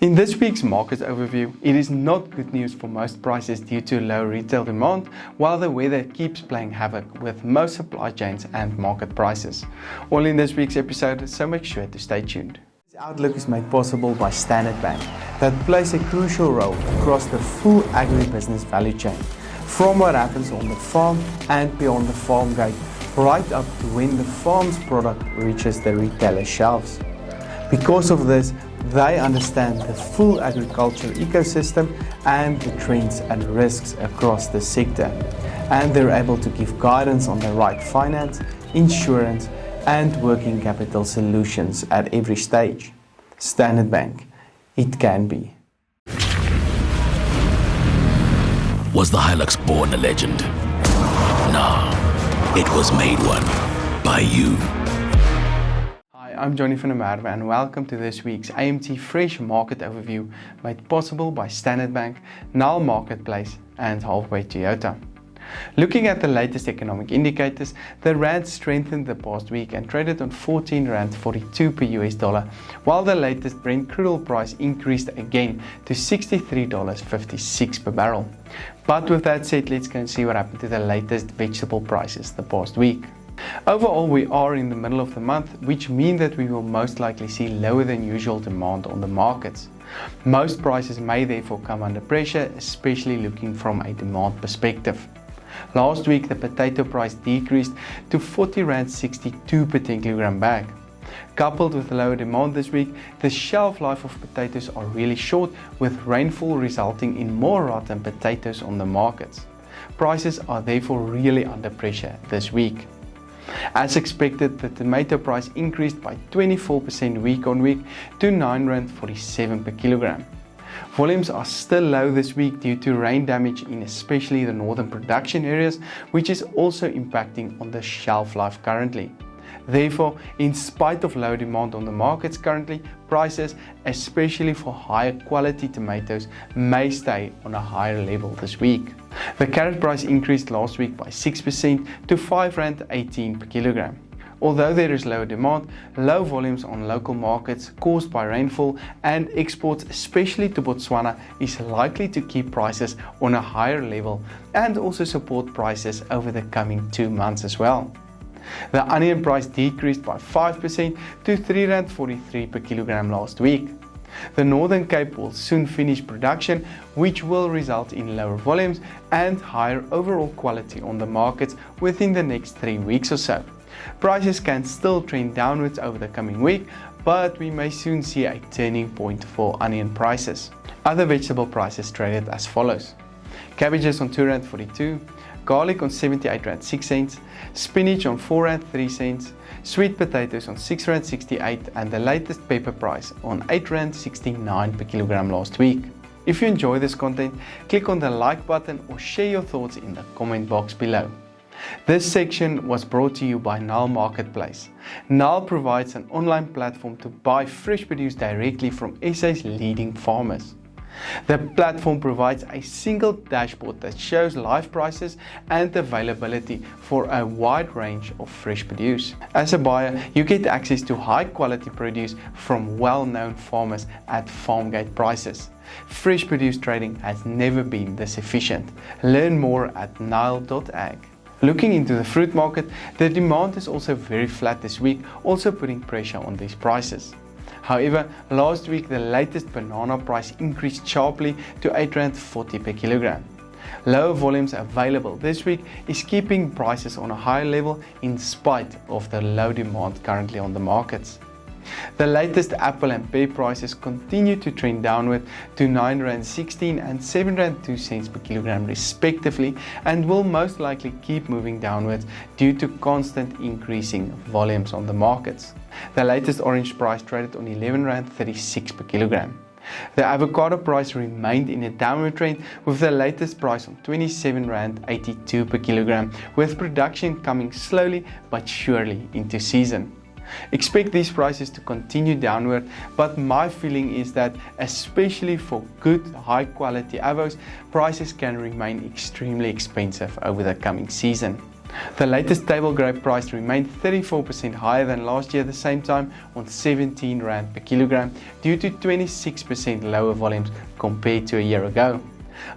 In this week's market overview, it is not good news for most prices due to low retail demand, while the weather keeps playing havoc with most supply chains and market prices. All in this week's episode, so make sure to stay tuned. This outlook is made possible by Standard Bank, that plays a crucial role across the full agribusiness value chain, from what happens on the farm and beyond the farm gate, right up to when the farm's product reaches the retailer shelves. Because of this, they understand the full agriculture ecosystem and the trends and risks across the sector, and they're able to give guidance on the right finance, insurance and working capital solutions at every stage. Standard Bank, it can be. Was the havoc born a legend? No, it was made one by you. I'm Johnny van der Merwe and welcome to this week's AMT Fresh Market Overview made possible by Standard Bank, Nile Marketplace and Halfway Toyota. Looking at the latest economic indicators, the Rand strengthened the past week and traded on 14.42 per US dollar, while the latest Brent crude oil price increased again to $63.56 per barrel. But with that said, let's go and see what happened to the latest vegetable prices the past week. Overall, we are in the middle of the month, which means that we will most likely see lower than usual demand on the markets. Most prices may therefore come under pressure, especially looking from a demand perspective. Last week, the potato price decreased to R40.62 per 10 kilogram bag. Coupled with lower demand this week, the shelf life of potatoes are really short, with rainfall resulting in more rotten potatoes on the markets. Prices are therefore really under pressure this week. As expected, the tomato price increased by 24% week on week to R9.47 per kilogram. Volumes are still low this week due to rain damage in especially the northern production areas, which is also impacting on the shelf life currently. Therefore, in spite of low demand on the markets currently, prices, especially for higher quality tomatoes, may stay on a higher level this week. The carrot price increased last week by 6% to R5.18 per kilogram. Although there is lower demand, low volumes on local markets caused by rainfall and exports, especially to Botswana, is likely to keep prices on a higher level and also support prices over the coming 2 months as well. The onion price decreased by 5% to R3.43 per kilogram last week. The Northern Cape will soon finish production, which will result in lower volumes and higher overall quality on the markets within the next 3 weeks or so. Prices can still trend downwards over the coming week, but we may soon see a turning point for onion prices. Other vegetable prices traded as follows: cabbages on R2.42, garlic on R78.06, spinach on R4.03, sweet potatoes on R6.68 and the latest pepper price on R8.69 per kilogram last week. If you enjoy this content, click on the like button or share your thoughts in the comment box below. This section was brought to you by Nile Marketplace. Nile provides an online platform to buy fresh produce directly from SA's leading farmers. The platform provides a single dashboard that shows live prices and availability for a wide range of fresh produce. As a buyer, you get access to high quality produce from well-known farmers at farm gate prices. Fresh produce trading has never been this efficient. Learn more at nile.ag. Looking into the fruit market, the demand is also very flat this week, also putting pressure on these prices. However, last week the latest banana price increased sharply to R8.40 per kilogram. Lower volumes available this week is keeping prices on a higher level in spite of the low demand currently on the markets. The latest apple and pear prices continue to trend downward to R9.16 and R7.02 per kilogram respectively, and will most likely keep moving downwards due to constant increasing volumes on the markets. The latest orange price traded on R11.36 per kilogram. The avocado price remained in a downward trend, with the latest price on R27.82 per kilogram, with production coming slowly but surely into season. Expect these prices to continue downward, but my feeling is that especially for good high quality avos, prices can remain extremely expensive over the coming season. The latest table grape price remained 34% higher than last year at the same time on 17 Rand per kilogram due to 26% lower volumes compared to a year ago.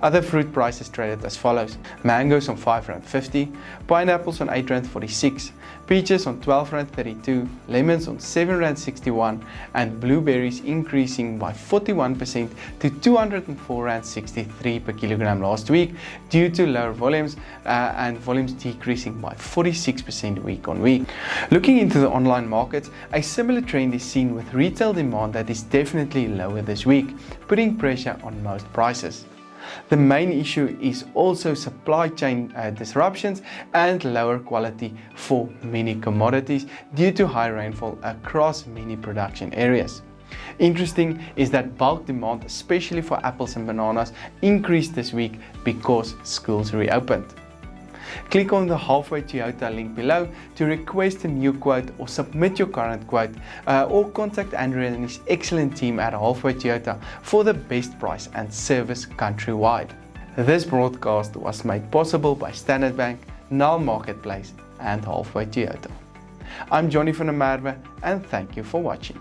Other fruit prices traded as follows: mangoes on 5 Rand 50, pineapples on 8 Rand 46, peaches on 12 Rand 32, lemons on 7 Rand 61, and blueberries increasing by 41% to 204 Rand 63 per kilogram last week due to lower volumes and volumes decreasing by 46% week on week. Looking into the online markets, a similar trend is seen with retail demand that is definitely lower this week, putting pressure on most prices. The main issue is also supply chain disruptions and lower quality for many commodities due to high rainfall across many production areas. Interesting is that bulk demand, especially for apples and bananas, increased this week because schools reopened. Click on the Halfway Toyota link below to request a new quote or submit your current quote, or contact Andrew and his excellent team at Halfway Toyota for the best price and service countrywide. This broadcast was made possible by Standard Bank, Null Marketplace and Halfway Toyota. I'm Johnny van der Merwe and thank you for watching.